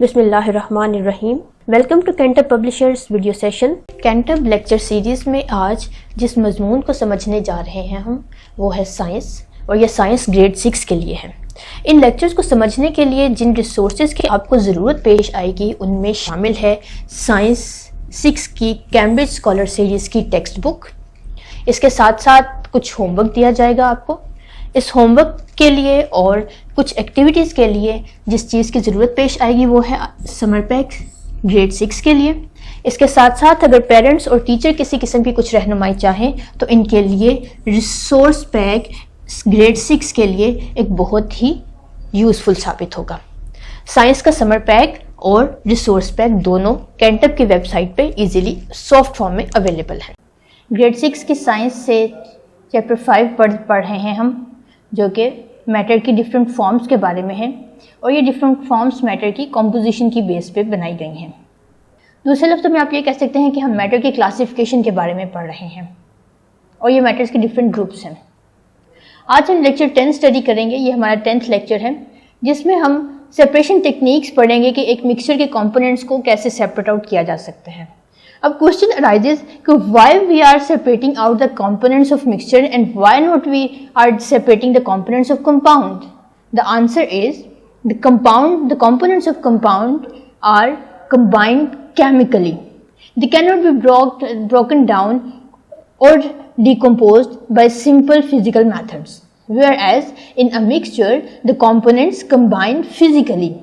बिस्मिल्लाहिर्रहमानिर्रहीम। Welcome to Cantab publishers video session. Cantab lecture series में आज जिस मजमून को समझने जा रहे हैं हम वो है साइंस, और यह साइंस ग्रेड 6 के लिए है। इन लेक्चर्स को समझने के लिए जिन रिसोर्सेज की आपको ज़रूरत पेश आएगी उनमें शामिल है साइंस 6 की कैम्ब्रिज स्कॉलर सीरीज़ की टेक्स्ट बुक। इसके साथ साथ कुछ होमवर्क दिया जाएगा आपको। इस होमवर्क के लिए और कुछ एक्टिविटीज़ के लिए जिस चीज़ की ज़रूरत पेश आएगी वो है समर पैक ग्रेड 6 के लिए। इसके साथ साथ अगर पेरेंट्स और टीचर किसी किस्म की कुछ रहनुमाई चाहें तो इनके लिए रिसोर्स पैक ग्रेड 6 के लिए एक बहुत ही यूज़फुल साबित होगा। साइंस का समर पैक और रिसोर्स पैक दोनों कैंटब की वेबसाइट पे इजीली सॉफ्ट फॉर्म में अवेलेबल है। ग्रेड 6 की साइंस से चैप्टर 5 पढ़ रहे हैं हम, जो कि मैटर की डिफरेंट फॉर्म्स के बारे में है, और ये डिफरेंट फॉर्म्स मैटर की कॉम्पोजिशन की बेस पे बनाई गई हैं। दूसरे लफ्ज़ों में आप ये कह सकते हैं कि हम मैटर की क्लासिफिकेशन के बारे में पढ़ रहे हैं, और ये मैटर्स के डिफरेंट ग्रुप्स हैं। आज हम लेक्चर 10 स्टडी करेंगे। ये हमारा 10th लेक्चर है, जिसमें हम सेपरेशन टेक्निक्स पढ़ेंगे कि एक मिक्सचर के कंपोनेंट्स को कैसे सेपरेट आउट किया जा सकता है। अब क्वेश्चन arises कि why we are separating out the components of mixture and why not we are separating the components of compound? The answer is the components of compound are combined chemically. They cannot be broken down or decomposed by simple physical methods, whereas in a mixture the components combine physically.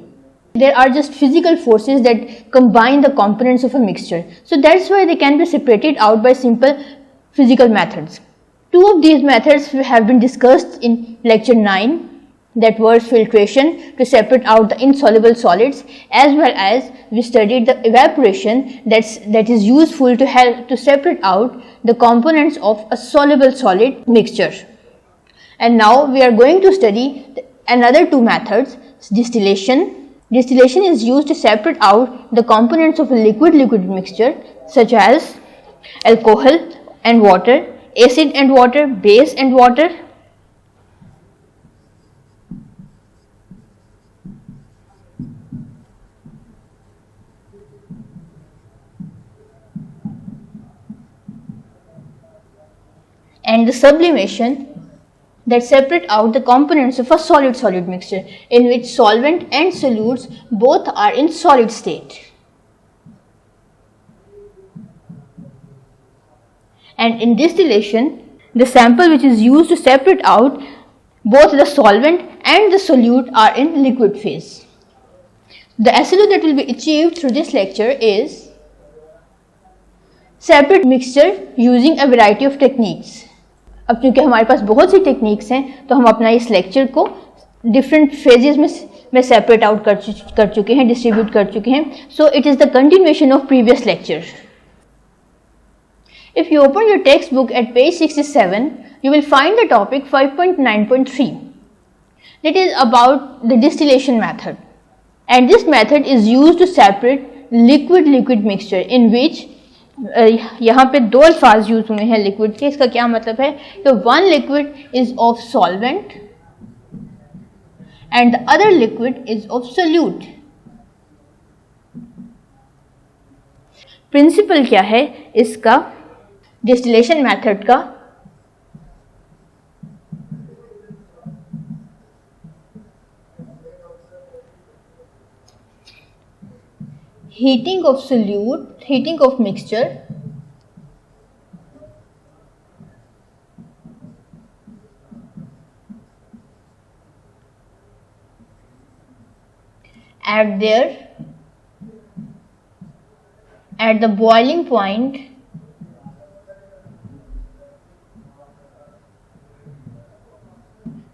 There are just physical forces that combine the components of a mixture. So that's why they can be separated out by simple physical methods. Two of these methods have been discussed in lecture 9, that was filtration to separate out the insoluble solids, as well as we studied the evaporation that is useful to help to separate out the components of a soluble solid mixture. And now we are going to study another two methods, distillation. Distillation is used to separate out the components of a liquid mixture such as alcohol and water, acid and water, base and water. And the sublimation that separate out the components of a solid mixture in which solvent and solutes both are in solid state. And in distillation, the sample which is used to separate out both the solvent and the solute are in liquid phase. The SLO that will be achieved through this lecture is separate mixture using a variety of techniques. अब क्योंकि हमारे पास बहुत सी techniques हैं तो हम अपना इस lecture को डिफरेंट फेजेस में सेपरेट आउट कर चुके हैं, डिस्ट्रीब्यूट कर चुके हैं. So it is the continuation of previous lecture. If you open your textbook at page 67, you will find the topic 5.9.3. That is about the distillation method. And this method is used to separate liquid mixture in which यहाँ पे दो अल्फाज use हुए हैं liquid के. इसका क्या मतलब है कि one liquid is of solvent and the other liquid is of solute. Principle क्या है इसका डिस्टिलेशन मेथड का? Heating of solute, heating of mixture, at the boiling point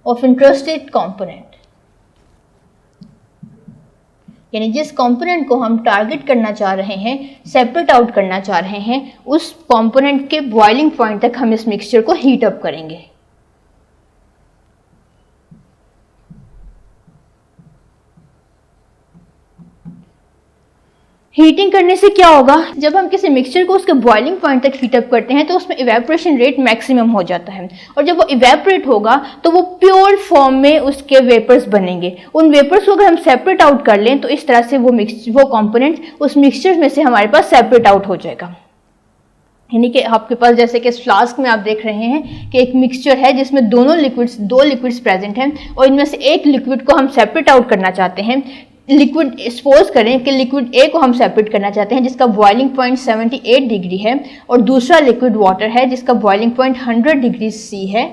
of interested component. यानी जिस कंपोनेंट को हम टारगेट करना चाह रहे हैं, सेपरेट आउट करना चाह रहे हैं, उस कंपोनेंट के बॉइलिंग पॉइंट तक हम इस मिक्सचर को हीट अप करेंगे. हीटिंग करने से क्या होगा, जब हम किसी मिक्सचर को उसके बॉइलिंग पॉइंट तक हीट अप करते हैं तो उसमें इवेपोरेशन रेट मैक्सिमम हो जाता है, और जब वो इवेपोरेट होगा तो वो प्योर फॉर्म में उसके वेपर्स बनेंगे। उन वेपर्स को अगर हम सेपरेट आउट कर लें तो इस तरह से वो कंपोनेंट उस मिक्सचर में से हमारे पास सेपरेट आउट हो जाएगा। यानी कि आपके पास जैसे कि इस फ्लास्क में आप देख रहे हैं कि एक मिक्सचर है जिसमें दो लिक्विड्स प्रेजेंट हैं, और इनमें से एक लिक्विड को हम सेपरेट आउट करना चाहते हैं। लिक्विड सपोज करें कि लिक्विड ए को हम सेपरेट करना चाहते हैं जिसका बॉइलिंग पॉइंट 78 डिग्री है, और दूसरा लिक्विड वाटर है जिसका बॉइलिंग पॉइंट 100 डिग्री सी है।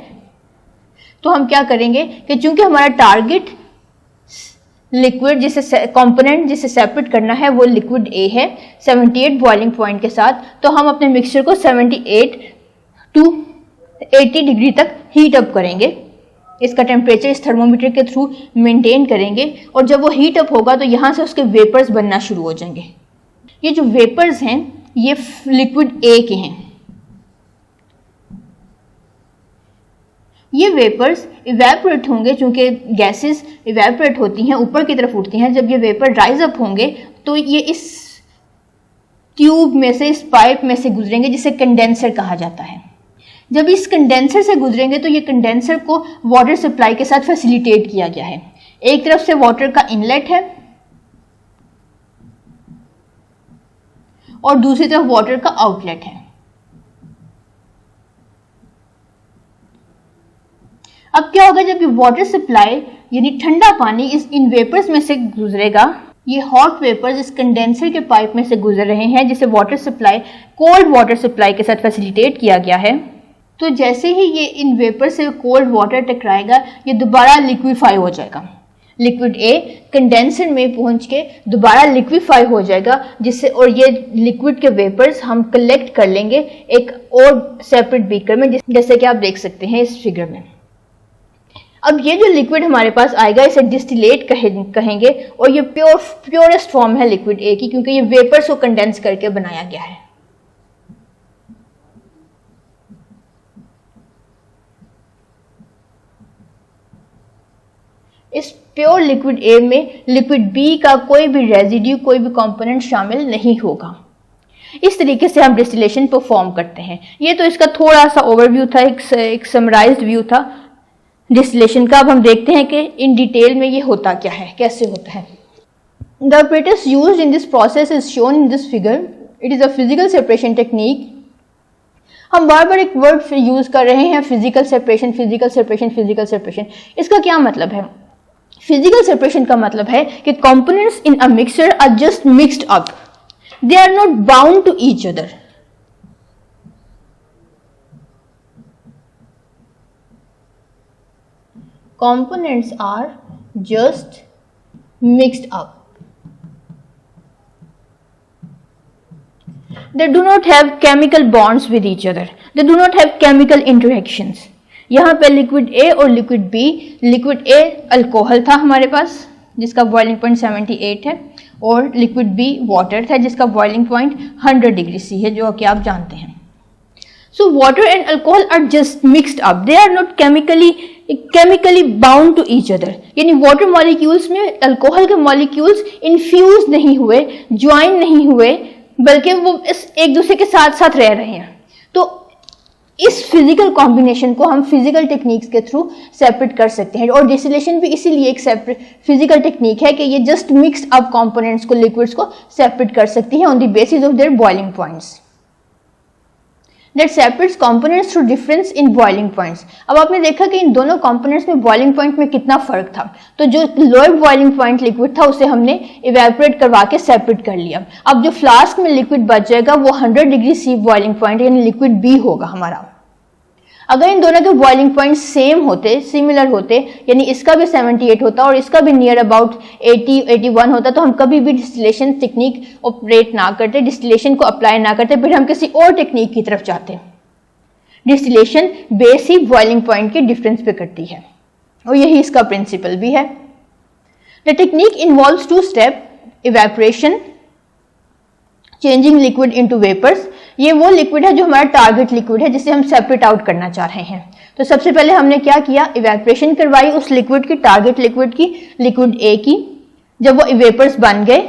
तो हम क्या करेंगे कि चूंकि हमारा टारगेट लिक्विड कंपोनेंट जिसे सेपरेट करना है वो लिक्विड ए है 78 बॉइलिंग पॉइंट के साथ, तो हम अपने मिक्सचर को 78 टू 80 डिग्री तक हीट अप करेंगे। इसका टेम्परेचर इस थर्मोमीटर के थ्रू मेंटेन करेंगे, और जब वो हीट अप होगा तो यहाँ से उसके वेपर्स बनना शुरू हो जाएंगे। ये जो वेपर्स हैं ये लिक्विड ए के हैं। ये वेपर्स इवेपोरेट होंगे, चूंकि गैसेस इवेपोरेट होती हैं, ऊपर की तरफ उठती हैं। जब ये वेपर राइज अप होंगे तो ये इस ट्यूब में से, इस पाइप में से गुजरेंगे जिसे कंडेंसर कहा जाता है। जब इस कंडेंसर से गुजरेंगे तो ये कंडेंसर को वाटर सप्लाई के साथ फैसिलिटेट किया गया है। एक तरफ से वाटर का इनलेट है और दूसरी तरफ वाटर का आउटलेट है। अब क्या होगा, जब ये वाटर सप्लाई यानी ठंडा पानी इन वेपर्स में से गुजरेगा, ये हॉट वेपर्स इस कंडेंसर के पाइप में से गुजर रहे हैं जिसे water supply, cold water supply के साथ फैसिलिटेट किया गया है। तो जैसे ही ये इन वेपर से कोल्ड वाटर टकराएगा ये दोबारा लिक्विफाई हो जाएगा। लिक्विड ए कंडेंसर में पहुंच के दोबारा लिक्विफाई हो जाएगा, जिससे, और ये लिक्विड के वेपर्स हम कलेक्ट कर लेंगे एक और सेपरेट बीकर में, जैसे कि आप देख सकते हैं इस फिगर में। अब ये जो लिक्विड हमारे पास आएगा इसे डिस्टिलेट कहेंगे, और ये प्योरेस्ट फॉर्म है लिक्विड ए की, क्योंकि ये वेपर्स को कंडेंस करके बनाया गया है। इस प्योर लिक्विड ए में लिक्विड बी का कोई भी रेजिड्यू, कोई भी कंपोनेंट शामिल नहीं होगा। इस तरीके से हम डिस्टिलेशन परफॉर्म करते हैं। ये तो इसका थोड़ा सा ओवरव्यू था, एक समराइज्ड व्यू था डिस्टिलेशन का। अब हम देखते हैं कि इन डिटेल में ये होता क्या है, कैसे होता है। The apparatus used in this process is shown in this figure. It is a physical separation technique. हम बार बार एक वर्ड यूज कर रहे हैं, physical separation, physical separation, physical separation. इसका क्या मतलब है? फिजिकल सेपरेशन का मतलब है कि components in a mixture are just mixed up, they are not bound to each other. Components are just mixed up. They do not have chemical bonds with each other. They do not have chemical interactions. यहाँ पे liquid A और liquid B, liquid A alcohol था हमारे पास जिसका boiling point 78 है, और liquid B water था जिसका बॉइलिंग पॉइंट 100 डिग्री सी है, जो कि आप जानते हैं। So water and alcohol are just mixed up. They are not chemically bound to each other. यानी वाटर मॉलिक्यूल्स में अल्कोहल के मॉलिक्यूल्स इन्फ्यूज नहीं हुए, ज्वाइन नहीं हुए, बल्कि वो एक दूसरे के साथ साथ रह रहे हैं। तो इस फिजिकल कॉम्बिनेशन को हम फिजिकल टेक्निक्स के थ्रू सेपरेट कर सकते हैं, और डिस्टिलेशन भी इसीलिए एक सेपरेट फिजिकल टेक्निक है कि ये जस्ट मिक्स्ड अप कंपोनेंट्स को, लिक्विड्स को सेपरेट कर सकती है on the basis of their boiling points. That separates components through difference in boiling points. अब आपने देखा कि इन दोनों components में boiling point में कितना फर्क था। तो जो lower boiling point liquid था उसे हमने evaporate करवा के separate कर लिया। अब जो फ्लास्क में liquid बच जाएगा वो 100 डिग्री C boiling point यानी liquid B होगा हमारा। अगर इन दोनों के बॉइलिंग पॉइंट सेम होते, सिमिलर होते, यानी इसका भी 78 होता और इसका भी नियर अबाउट 80-81 होता, तो हम कभी भी डिस्टिलेशन टेक्निक ऑपरेट ना करते, डिस्टिलेशन को अप्लाई ना करते, फिर हम किसी और टेक्निक की तरफ जाते। डिस्टिलेशन बेस ही बॉइलिंग पॉइंट के डिफरेंस पे करती है, और यही इसका प्रिंसिपल भी है। The technique involves 2 step: evaporation, changing liquid into vapours. ये वो लिक्विड है जो हमारा टारगेट लिक्विड है जिसे हम सेपरेट आउट करना चाह रहे हैं। तो सबसे पहले हमने क्या किया, इवेपोरेशन करवाई उस लिक्विड की, टारगेट लिक्विड की, लिक्विड ए की। जब वो वेपर्स बन गए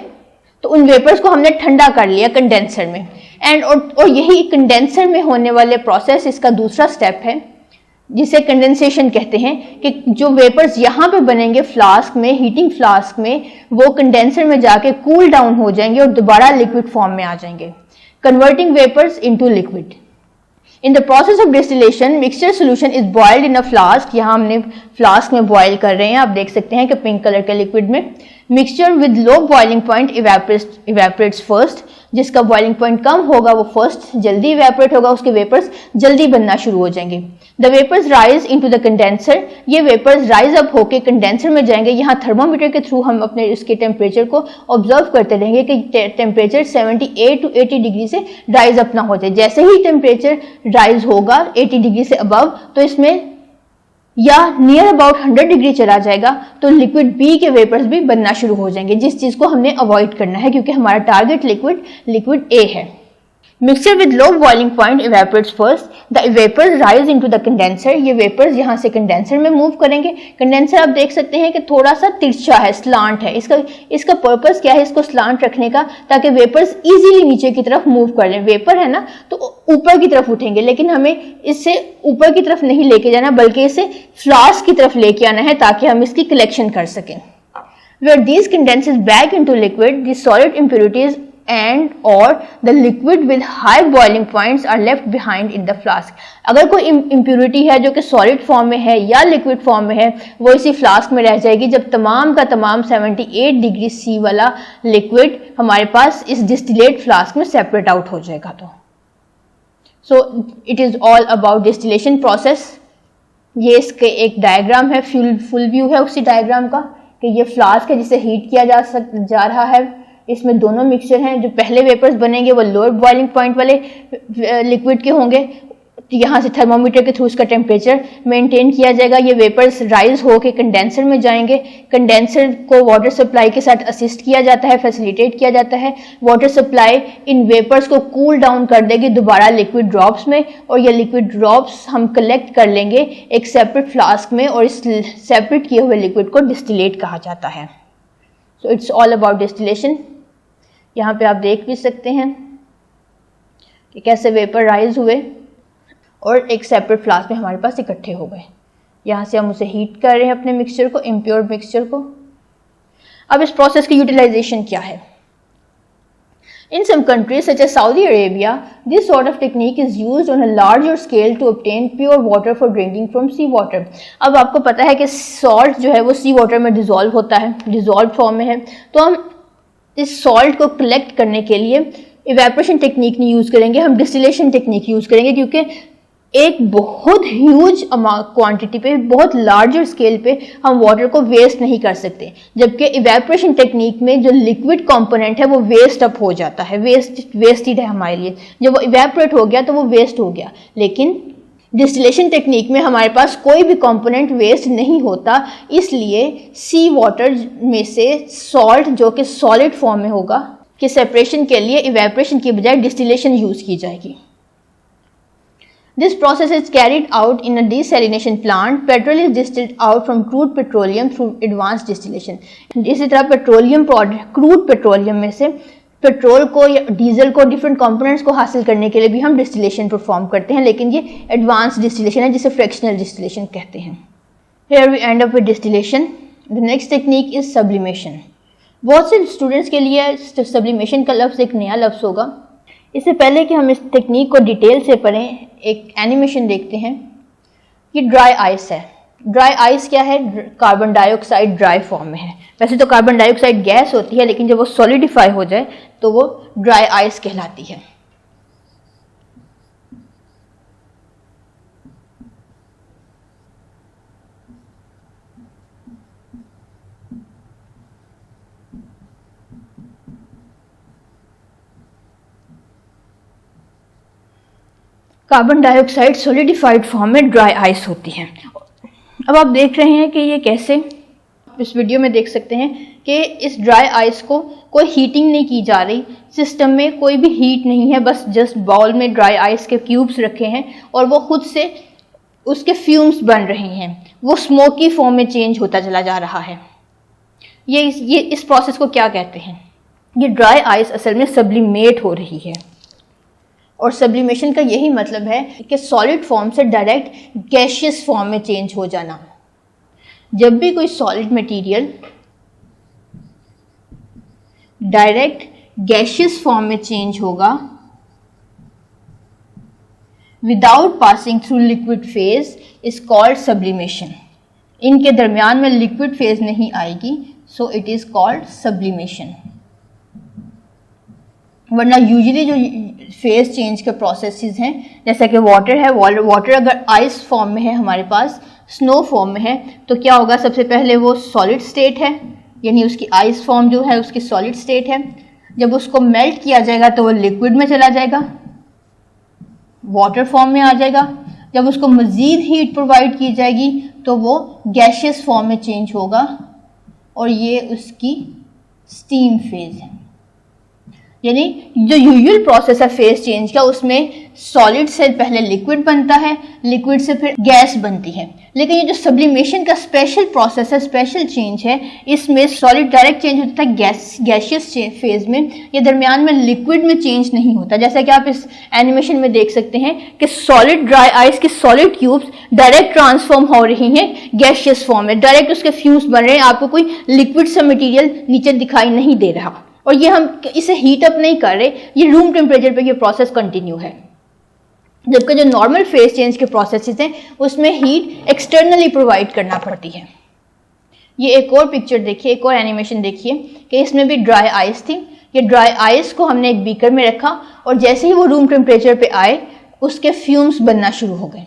तो उन वेपर्स को हमने ठंडा कर लिया कंडेंसर में। एंड और यही कंडेंसर में होने वाले प्रोसेस इसका दूसरा स्टेप है जिसे कंडेंसेशन कहते हैं, कि जो वेपर्स यहाँ पे बनेंगे फ्लास्क में, हीटिंग फ्लास्क में, वो कंडेंसर में जाके कूल डाउन हो जाएंगे और दोबारा लिक्विड फॉर्म में आ जाएंगे, converting vapours into liquid. In the process of distillation, mixture solution is boiled in a flask। यहाँ हमने फ्लास्क में बॉयल कर रहे हैं, आप देख सकते हैं कि पिंक कलर के लिक्विड में। Mixture with low boiling point evaporates first. जिसका बॉइलिंग पॉइंट कम होगा वो फर्स्ट जल्दी इवेपोरेट होगा, उसके वेपर्स जल्दी बनना शुरू हो जाएंगे। The vapours rise into the condenser. ये वेपर्स राइज अप होके कंडेंसर में जाएंगे। यहाँ थर्मोमीटर के थ्रू हम अपने इसके टेम्परेचर को ऑब्जर्व करते रहेंगे कि टेम्परेचर 78 to 80 डिग्री से राइज अप ना हो जाए। जैसे ही टेम्परेचर राइज होगा 80 डिग्री से अबव, तो इसमें या नियर अबाउट 100 डिग्री चला जाएगा तो लिक्विड बी के वेपर्स भी बनना शुरू हो जाएंगे, जिस चीज को हमने अवॉइड करना है क्योंकि हमारा टारगेट लिक्विड ए है। Mixture with low boiling point evaporates first. The vapours rise into the condenser. ये वेपर्स यहाँ से कंडेंसर में मूव करेंगे। कंडेंसर आप देख सकते हैं कि थोड़ा सा तिरछा है, स्लांट है। इसका पर्पस क्या है, इसको स्लांट रखने का, ताकि वेपर्स इजीली नीचे की तरफ मूव कर लें। वेपर है ना तो ऊपर की तरफ उठेंगे, लेकिन हमें इससे ऊपर की तरफ नहीं लेके जाना बल्कि इसे फ्लास्क की तरफ लेके आना है ताकि हम इसकी कलेक्शन कर सकें। Where these condenses back into liquid, the solid impurities and or the liquid with high boiling points are left behind in the flask। अगर कोई impurity है जो कि solid form में है या liquid form में है, वो इसी flask में रह जाएगी जब तमाम का तमाम 78 डिग्री C वाला liquid हमारे पास इस distillate flask में separate out हो जाएगा। तो so it is all about distillation process। ये इसके एक डायग्राम है, फुल व्यू है उसी डायग्राम का, कि ये फ्लास्क है जिसे हीट किया जा रहा है। इसमें दोनों मिक्सचर हैं। जो पहले वेपर्स बनेंगे वो लोअर बॉइलिंग पॉइंट वाले लिक्विड के होंगे। यहाँ से थर्मोमीटर के थ्रू उसका टेम्परेचर मेंटेन किया जाएगा। ये वेपर्स राइज होकर कंडेंसर में जाएंगे। कंडेंसर को वाटर सप्लाई के साथ असिस्ट किया जाता है, फैसिलिटेट किया जाता है। वाटर सप्लाई इन वेपर्स को कूल डाउन कर देगी दोबारा लिक्विड ड्रॉप्स में, और ये लिक्विड ड्रॉप्स हम कलेक्ट कर लेंगे एक सेपरेट फ्लास्क में, और इस सेपरेट किए हुए लिक्विड को डिस्टिलेट कहा जाता है। So it's all about distillation. यहाँ पे आप देख भी सकते हैं कि कैसे वेपर राइज हुए और एक सेपरेट फ्लास्क में हमारे पास इकट्ठे हो गए। यहाँ से हम उसे हीट कर रहे हैं अपने मिक्सचर को, इम्प्योर मिक्सचर को। अब इस प्रोसेस की यूटिलाइजेशन क्या है? In some countries such as Saudi Arabia, this sort of technique is used on a larger scale to obtain pure water for drinking from sea water। अब आपको पता है कि सॉल्ट जो है वो सी वाटर में डिजोल्व होता है, डिजोल्व फॉर्म में है। तो हम इस सॉल्ट को कलेक्ट करने के लिए इवेपोरेशन टेक्निक नहीं यूज़ करेंगे, हम डिस्टिलेशन टेक्निक यूज़ करेंगे, क्योंकि एक बहुत ह्यूज क्वांटिटी पे, बहुत लार्जर स्केल पे हम वाटर को वेस्ट नहीं कर सकते। जबकि इवेपोरेशन टेक्निक में जो लिक्विड कंपोनेंट है वो वेस्ट अप हो जाता है, वेस्टेड है हमारे लिए। जब वो इवेपोरेट हो गया तो वो वेस्ट हो गया। लेकिन डिस्टिलेशन टेक्निक में हमारे पास कोई भी कंपोनेंट वेस्ट नहीं होता, इसलिए सी वाटर में से सॉल्ट जो कि सॉलिड फॉर्म में होगा कि सेपरेशन के लिए इवेपोरेशन की बजाय डिस्टिलेशन यूज की जाएगी। This process is carried out in a desalination plant. Petrol is distilled out from crude petroleum through advanced distillation। इसी तरह पेट्रोलियम प्रोडक्ट, क्रूड पेट्रोलियम में से पेट्रोल को या डीजल को, डिफरेंट कंपोनेंट्स को हासिल करने के लिए भी हम डिस्टिलेशन परफॉर्म करते हैं, लेकिन ये एडवांस डिस्टिलेशन है जिसे फ्रैक्शनल डिस्टिलेशन कहते हैं। Here we end up with distillation. The next technique is sublimation। बहुत से स्टूडेंट्स के लिए सब्लिमेशन का लफ्ज़ एक नया लफ्ज़ होगा। इससे पहले कि हम इस टेक्निक को डिटेल से पढ़ें, एक एनिमेशन देखते हैं। ये ड्राई आइस है। ड्राई आइस क्या है? कार्बन डाइऑक्साइड ड्राई फॉर्म में है। वैसे तो कार्बन डाइऑक्साइड गैस होती है, लेकिन जब वो सॉलिडिफाई हो जाए तो वो ड्राई आइस कहलाती है। कार्बन डाइऑक्साइड सॉलिडिफाइड फॉर्म में ड्राई आइस होती है। अब आप देख रहे हैं कि ये कैसे, इस वीडियो में देख सकते हैं कि इस ड्राई आइस को कोई हीटिंग नहीं की जा रही, सिस्टम में कोई भी हीट नहीं है, बस जस्ट बाउल में ड्राई आइस के क्यूब्स रखे हैं और वो खुद से उसके फ्यूम्स बन रहे हैं, वो स्मोकी फॉर्म में चेंज होता चला जा रहा है। ये इस प्रोसेस को क्या कहते हैं? ये ड्राई आइस असल में सब्लिमेट हो रही है। और सब्लिमेशन का यही मतलब है कि सॉलिड फॉर्म से डायरेक्ट गैशियस फॉर्म में चेंज हो जाना। जब भी कोई solid material direct gaseous form में चेंज होगा without passing through liquid phase is called sublimation. इनके दरमियान में लिक्विड फेज नहीं आएगी, so it is called sublimation. वरना यूजुअली जो फेज चेंज के प्रोसेसेस हैं, जैसा कि वाटर है, वाटर अगर आइस फॉर्म में है हमारे पास, स्नो फॉर्म में है, तो क्या होगा, सबसे पहले वो सॉलिड स्टेट है, यानी उसकी आइस फॉर्म जो है उसकी सॉलिड स्टेट है। जब उसको मेल्ट किया जाएगा तो वो लिक्विड में चला जाएगा, वाटर फॉर्म में आ जाएगा। जब उसको मज़ीद हीट प्रोवाइड की जाएगी तो वो गैशियस फॉर्म में चेंज होगा, और ये उसकी स्टीम फेज है। यानी जो यूजुअल प्रोसेस है फेज चेंज का, उसमें सॉलिड से पहले लिक्विड बनता है, लिक्विड से फिर गैस बनती है। लेकिन ये जो सब्लिमेशन का स्पेशल प्रोसेस है, स्पेशल चेंज है, इसमें सॉलिड डायरेक्ट चेंज होता है गैशियस फेज में, ये दरमियान में लिक्विड में चेंज नहीं होता। जैसा कि आप इस एनिमेशन में देख सकते हैं कि सॉलिड ड्राई आइस की सॉलिड क्यूब्स डायरेक्ट ट्रांसफॉर्म हो रही हैं गैशियस फॉर्म में, डायरेक्ट उसके फ्यूज बन रहे हैं, आपको कोई लिक्विड सा मटीरियल नीचे दिखाई नहीं दे रहा। और ये हम इसे हीट अप नहीं कर रहे, ये रूम टेम्परेचर पे ये प्रोसेस कंटिन्यू है। जबकि जो नॉर्मल फेज चेंज के प्रोसेसेस हैं उसमें हीट एक्सटर्नली प्रोवाइड करना पड़ती है। ये एक और पिक्चर देखिए, एक और एनिमेशन देखिए कि इसमें भी ड्राई आइस थी। ये ड्राई आइस को हमने एक बीकर में रखा और जैसे ही वो रूम टेम्परेचर पे आए उसके फ्यूम्स बनना शुरू हो गए।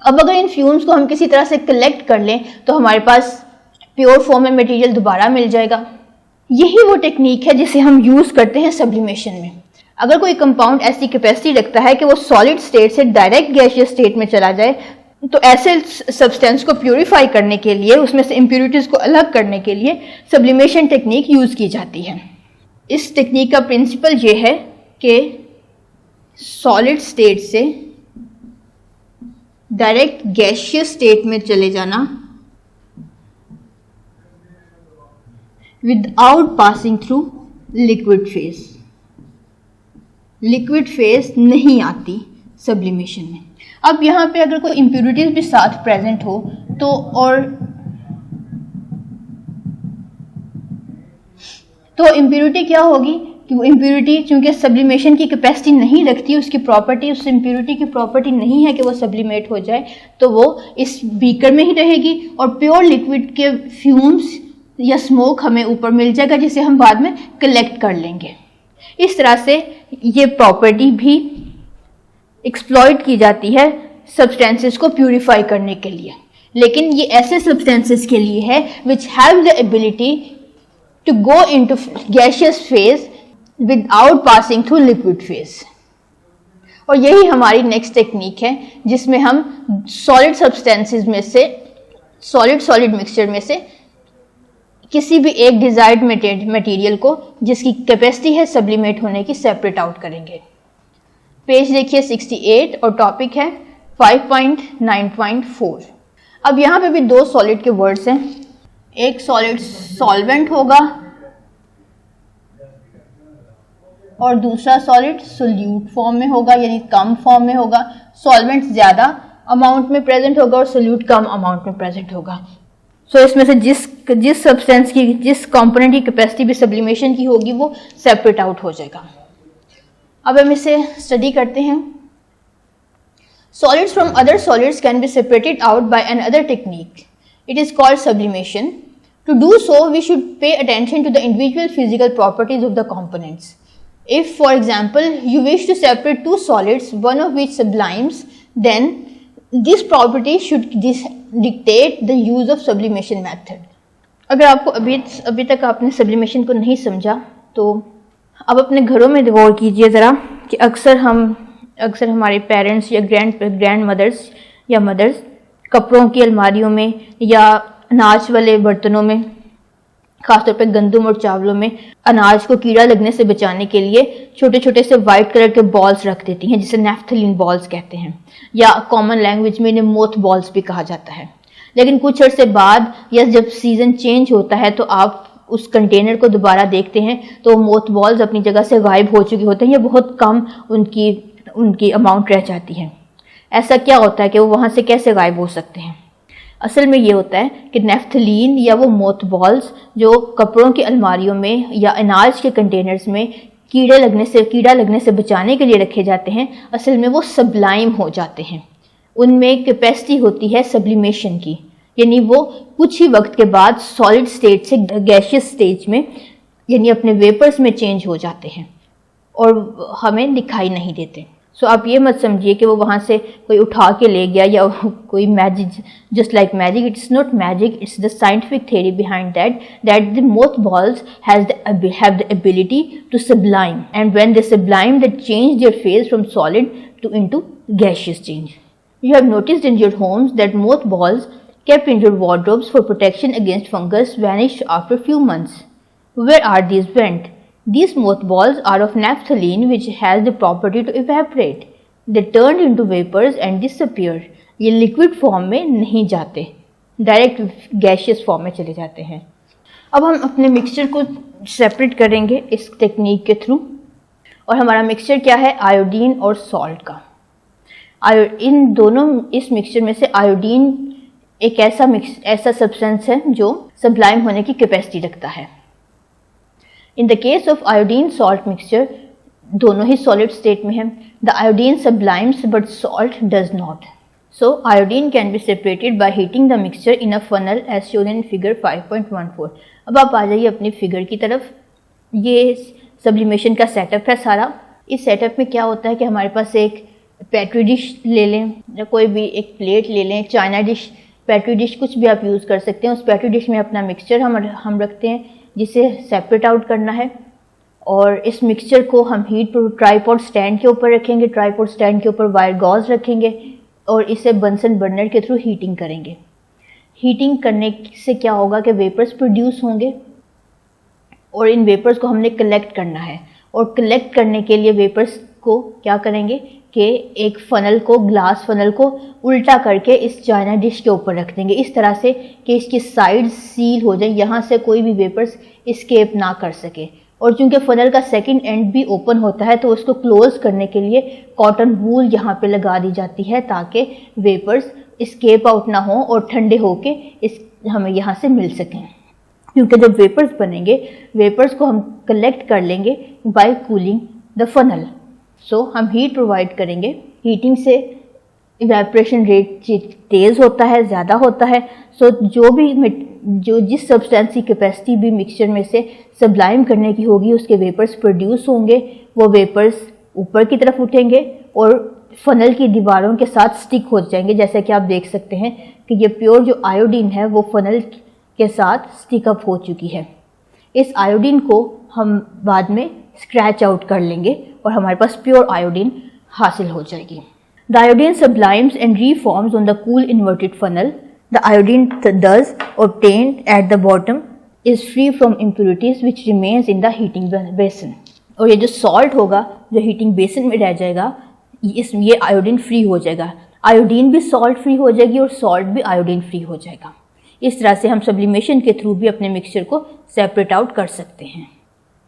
अब अगर इन फ्यूम्स को हम किसी तरह से कलेक्ट कर लें तो हमारे पास प्योर फॉर्म में मटेरियल दोबारा मिल जाएगा। यही वो टेक्निक है जिसे हम यूज करते हैं सब्लिमेशन में। अगर कोई कंपाउंड ऐसी कैपेसिटी रखता है कि वो सॉलिड स्टेट से डायरेक्ट गैशियस स्टेट में चला जाए, तो ऐसे सब्सटेंस को प्यूरिफाई करने के लिए, उसमें से इम्प्योरिटीज को अलग करने के लिए सब्लिमेशन टेक्निक यूज की जाती है। इस टेक्निक का प्रिंसिपल ये है कि सॉलिड स्टेट से डायरेक्ट गैशियस स्टेट में चले जाना without passing through liquid phase. Liquid phase नहीं आती सब्लिमेशन में। अब यहाँ पे अगर कोई इम्प्योरिटीज भी साथ प्रेजेंट हो तो इम्प्योरिटी क्या होगी कि वो इम्प्योरिटी चूंकि सब्लिमेशन की कैपेसिटी नहीं रखती, उसकी प्रॉपर्टी, उस इम्प्योरिटी की प्रॉपर्टी नहीं है कि वो सब्लिमेट हो जाए, तो वो इस बीकर में ही रहेगी और प्योर लिक्विड के फ्यूम्स या स्मोक हमें ऊपर मिल जाएगा जिसे हम बाद में कलेक्ट कर लेंगे। इस तरह से ये प्रॉपर्टी भी एक्सप्लॉइट की जाती है सब्सटेंसेस को प्यूरिफाई करने के लिए। लेकिन ये ऐसे सब्सटेंसेस के लिए है which have the ability to go into gaseous phase without passing through liquid phase. और यही हमारी नेक्स्ट टेक्निक है जिसमें हम सॉलिड सब्सटेंसेस में से, सॉलिड मिक्सचर में से किसी भी एक डिजायर्ड मटेरियल को जिसकी कैपेसिटी है सब्लिमेट होने की सेपरेट आउट करेंगे। पेज देखिए 68 और टॉपिक है 5.9.4। अब यहाँ पे भी दो सॉलिड के वर्ड्स हैं। एक सॉलिड सॉल्वेंट होगा और दूसरा सॉलिड सोल्यूट फॉर्म में होगा, यानी कम फॉर्म में होगा। सॉल्वेंट ज़्यादा अमाउंट में प्रेजेंट होगा और सोल्यूट कम अमाउंट में प्रेजेंट होगा। सो इसमें से जिस सब्सटेंस की, जिस कंपोनेंट की कैपेसिटी भी सब्लिमेशन की होगी वो सेपरेट आउट हो जाएगा। अब हम इसे स्टडी करते हैं। Solids from other solids can be separated out by another technique. It is called sublimation. To do so, we should pay attention to the individual physical properties of the components. If, for example, you wish to separate two solids, one of which sublimes, then this property should dictate the use of sublimation method. अगर आपको अभी तक आपने sublimation को नहीं समझा तो अब अपने घरों में गौर कीजिए ज़रा कि अक्सर हमारे पेरेंट्स या ग्रैंड मदर्स या मदर्स कपड़ों की अलमारियों में या अनाज वाले बर्तनों में, खासतौर पे गंदम और चावलों में, अनाज को कीड़ा लगने से बचाने के लिए छोटे छोटे से वाइट कलर के बॉल्स रख देती हैं जिसे नेफ्थलीन बॉल्स कहते हैं, या कॉमन लैंग्वेज में इन्हें मोथ बॉल्स भी कहा जाता है। लेकिन कुछ अर्से बाद या जब सीज़न चेंज होता है तो आप उस कंटेनर को दोबारा देखते हैं तो मोथ बॉल्स अपनी जगह से गायब हो चुके होते हैं या बहुत कम उनकी अमाउंट रह जाती है। ऐसा क्या होता है कि वो वहाँ से कैसे गायब हो सकते हैं? असल में ये होता है कि नेफ्थलीन या वो मोथ बॉल्स जो कपड़ों की अलमारियों में या अनाज के कंटेनर्स में कीड़ा लगने से बचाने के लिए रखे जाते हैं, असल में वो सब्लाइम हो जाते हैं। उनमें कैपेसिटी होती है सब्लिमेशन की, यानी वो कुछ ही वक्त के बाद सॉलिड स्टेट से गैशियस स्टेज में यानी अपने वेपर्स में चेंज हो जाते हैं और हमें दिखाई नहीं देते। सो आप ये मत समझिए कि वो वहाँ से कोई उठा के ले गया या कोई magic, just like magic. It's not magic, it's the scientific theory behind that the mothballs have the ability to sublime, and when they sublime they change their phase from solid to into gaseous change. You have noticed in your homes that mothballs kept in your wardrobes for protection against fungus vanished after few months. Where are these went? These mothballs are of naphthalene, which has the property to evaporate. They turn into vapors and disappear. ये liquid form में नहीं जाते, direct gaseous form में चले जाते हैं। अब हम अपने मिक्सचर को सेपरेट करेंगे इस टेक्निक के थ्रू। और हमारा मिक्सचर क्या है? आयोडीन और सॉल्ट का। इन दोनों इस मिक्सचर में से आयोडीन एक ऐसा सब्सटेंस है जो सब्लाइम होने की कैपेसिटी रखता है। In the case of iodine salt mixture, दोनों ही सॉलिड स्टेट में है। The iodine sublimes but salt does not. So iodine can be separated by heating the mixture in a funnel as shown in figure 5.14। अब आप आ जाइए अपनी figure की तरफ। ये सब्लिमेशन का सेटअप है सारा। इस सेटअप में क्या होता है कि हमारे पास एक पेट्री डिश ले लें या कोई भी एक प्लेट ले लें, चाइना डिश, पेट्री डिश, कुछ भी आप यूज़ कर सकते हैं। उस पेट्री डिश में अपना मिक्सचर हम रखते हैं जिसे सेपरेट आउट करना है। और इस मिक्सचर को हम हीट पर ट्राईपॉड स्टैंड के ऊपर रखेंगे। ट्राईपॉड स्टैंड के ऊपर वायर गॉज रखेंगे और इसे बंसन बर्नर के थ्रू हीटिंग करेंगे। हीटिंग करने से क्या होगा कि वेपर्स प्रोड्यूस होंगे और इन वेपर्स को हमने कलेक्ट करना है। और कलेक्ट करने के लिए वेपर्स को क्या करेंगे कि एक फनल को, ग्लास फनल को उल्टा करके इस चाइना डिश के ऊपर रख देंगे, इस तरह से कि इसकी साइड सील हो जाए, यहाँ से कोई भी वेपर्स इस्केप ना कर सके। और चूंकि फनल का सेकंड एंड भी ओपन होता है तो उसको क्लोज करने के लिए कॉटन वूल यहाँ पे लगा दी जाती है ताकि वेपर्स इस्केप आउट ना हो और ठंडे होके हमें यहाँ से मिल सकें। क्योंकि जब वेपर्स बनेंगे, वेपर्स को हम कलेक्ट कर लेंगे बाय कूलिंग द फनल। सो हम हीट प्रोवाइड करेंगे। हीटिंग से इवेपोरेशन रेट तेज़ होता है, ज़्यादा होता है। सो जो जिस सब्सटेंस की कैपेसिटी भी मिक्सचर में से सब्लाइम करने की होगी, उसके वेपर्स प्रोड्यूस होंगे। वो वेपर्स ऊपर की तरफ उठेंगे और फनल की दीवारों के साथ स्टिक हो जाएंगे। जैसे कि आप देख सकते हैं कि ये प्योर जो आयोडीन है वो फनल के साथ स्टिक अप हो चुकी है। इस आयोडीन को हम बाद में स्क्रैच आउट कर लेंगे और हमारे पास प्योर आयोडीन हासिल हो जाएगी। The iodine sublimes and reforms on the cool inverted funnel. The iodine thus obtained at the bottom is free from impurities which remains in the heating basin। और ये जो सॉल्ट होगा जो हीटिंग बेसिन में रह जाएगा, ये आयोडीन फ्री हो जाएगा। आयोडीन भी सॉल्ट फ्री हो जाएगी और सॉल्ट भी आयोडीन फ्री हो जाएगा। इस तरह से हम सब्लिमेशन के थ्रू भी अपने मिक्सचर को सेपरेट आउट कर सकते हैं।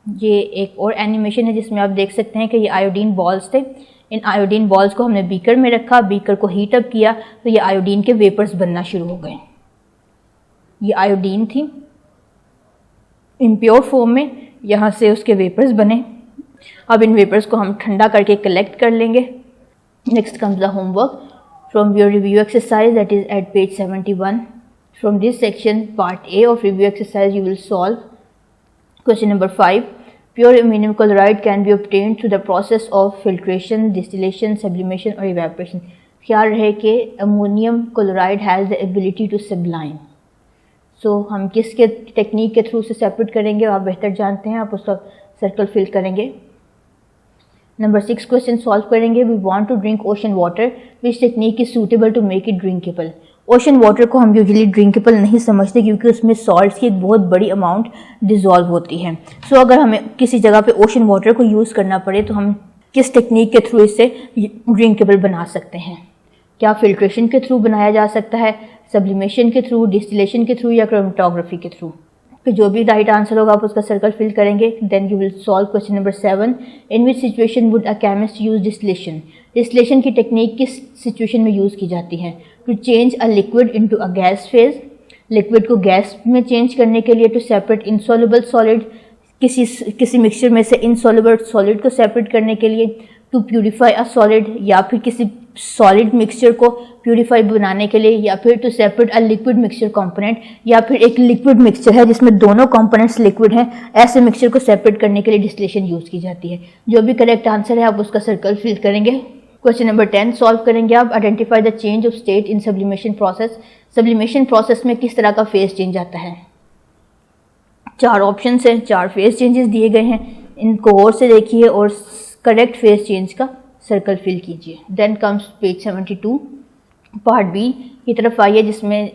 ये एक और एनिमेशन है जिसमें आप देख सकते हैं कि ये आयोडीन बॉल्स थे। इन आयोडीन बॉल्स को हमने बीकर में रखा, बीकर को हीट अप किया तो ये आयोडीन के वेपर्स बनना शुरू हो गए। ये आयोडीन थी इम्प्योर फॉर्म में, यहाँ से उसके वेपर्स बने। अब इन वेपर्स को हम ठंडा करके कलेक्ट कर लेंगे। Next comes the homework from your review exercise that is at page 71। From this section part A of review exercise you will solve question number 5। Pure ammonium chloride can be obtained through the process of filtration, distillation, sublimation or evaporation। ख्याल रहे कि ammonium chloride has the ability to sublime. So हम किसके technique के through से separate करेंगे आप बेहतर जानते हैं, आप उसका सर्कल फिल करेंगे। नंबर 6 क्वेश्चन सॉल्व करेंगे। We want to drink ocean water, which technique is suitable to make it drinkable. Ocean water को हम यूजुअली ड्रिंकेबल नहीं समझते क्योंकि उसमें सॉल्ट्स की एक बहुत बड़ी अमाउंट डिज़ोल्व होती है। सो अगर हमें किसी जगह पे ओशन वाटर को यूज़ करना पड़े तो हम किस टेक्निक के थ्रू इसे ड्रिंकेबल बना सकते हैं? क्या फिल्ट्रेशन के थ्रू बनाया जा सकता है, सब्लिमेशन के थ्रू, डिस्टिलेशन के थ्रू या क्रोमेटोग्राफी के थ्रू? कि जो भी राइट आंसर होगा आप उसका सर्कल फिल करेंगे। Then you will solve question number 7। In which situation would a chemist use distillation. Distillation की टेक्निक किस सिचुएशन में यूज़ की जाती है? To change a liquid into a gas phase, liquid को गैस में चेंज करने के लिए। टू सेपरेट इनसॉल्युबल सॉलिड, किसी मिक्सचर में से इनसॉल्युबल सॉलिड को सेपरेट करने के लिए। टू प्यूरिफाई अ सॉलिड, या फिर किसी सॉलिड मिक्सचर को प्यूरिफाई बनाने के लिए। या फिर to separate a liquid mixture component, या फिर एक लिक्विड मिक्सचर है जिसमें दोनों कंपोनेंट्स लिक्विड हैं, ऐसे मिक्सचर को सेपरेट करने के लिए डिस्टिलेशन यूज़ की जाती है। जो भी करेक्ट आंसर है आप उसका सर्कल फिल करेंगे। क्वेश्चन नंबर 10 सॉल्व करेंगे आप। Identify the change of state in sublimation process. Sublimation process में किस तरह का फेज चेंज आता है? 4 ऑप्शन हैं, 4 फेज चेंजेस दिए गए हैं, इनको गौर से देखिए और करेक्ट फेज चेंज का सर्कल फिल कीजिए। Then comes page 72 part B की तरफ आइए, जिसमें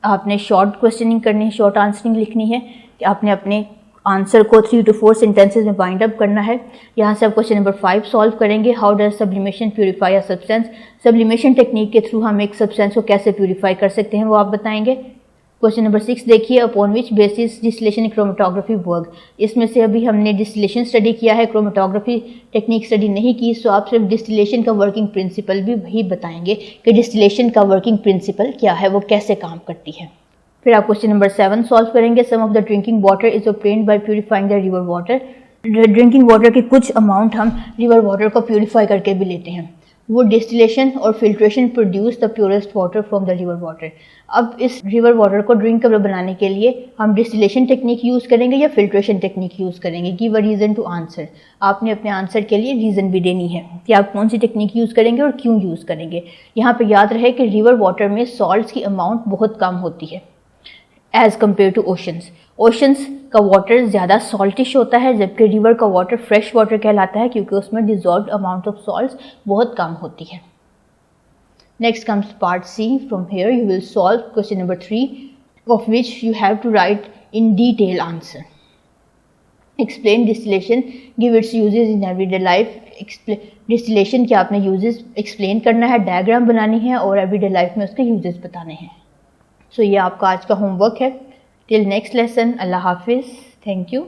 आपने शॉर्ट क्वेश्चनिंग करनी है, शॉर्ट आंसरिंग लिखनी है कि आपने अपने आंसर को 3 to 4 सेंटेंसेज में बाइंड अप करना है। यहाँ से आप क्वेश्चन नंबर 5 सॉल्व करेंगे। How does sublimation purify a substance. Sublimation technique के थ्रू हम एक सब्सटेंस को कैसे प्यूरिफाई कर सकते हैं वो आप बताएंगे। क्वेश्चन नंबर 6 देखिए, upon which basis distillation chromatography work. इसमें से अभी हमने डिस्टिलेशन स्टडी किया है, क्रोमेटोग्राफी टेक्निक स्टडी नहीं की, सो आप सिर्फ डिस्टिलेशन का वर्किंग प्रिंसिपल भी वही बताएंगे कि डिस्टिलेशन का वर्किंग प्रिंसिपल क्या है, वो कैसे काम करती है। फिर आप क्वेश्चन नंबर 7 सॉल्व करेंगे। Some of the drinking water is obtained by purifying the river water. Drinking water के कुछ अमाउंट हम रिवर वाटर को प्यूरिफाई करके भी लेते हैं। वो डिस्टिलेशन और filtration produce the purest water from the river water. अब इस रिवर वाटर को ड्रिंकेबल बनाने के लिए हम डिस्टिलेशन टेक्निक यूज़ करेंगे या फिल्ट्रेशन टेक्निक यूज़ करेंगे। Give a reason to answer. आपने अपने आंसर के लिए रीज़न भी देनी है कि आप कौन सी टेक्निक यूज़ करेंगे और क्यों यूज़ करेंगे। यहाँ पे याद रहे कि रिवर वाटर में सॉल्ट्स की अमाउंट बहुत कम होती है as compare to oceans. Oceans का वाटर ज़्यादा सॉल्टिश होता है, जबकि रिवर का वाटर फ्रेश वाटर कहलाता है क्योंकि उसमें डिजॉल्व्ड अमाउंट ऑफ सॉल्ट्स बहुत कम होती है। Next comes part C. From here you will solve question number 3 of which you have to write in detail answer. Explain distillation, give its uses in everyday life. Distillation के आपने uses explain करना है, diagram बनानी है और everyday life में उसके uses बताने हैं। सो ये आपका आज का होमवर्क है। टिल नेक्स्ट लेसन, अल्लाह हाफिज़, थैंक यू।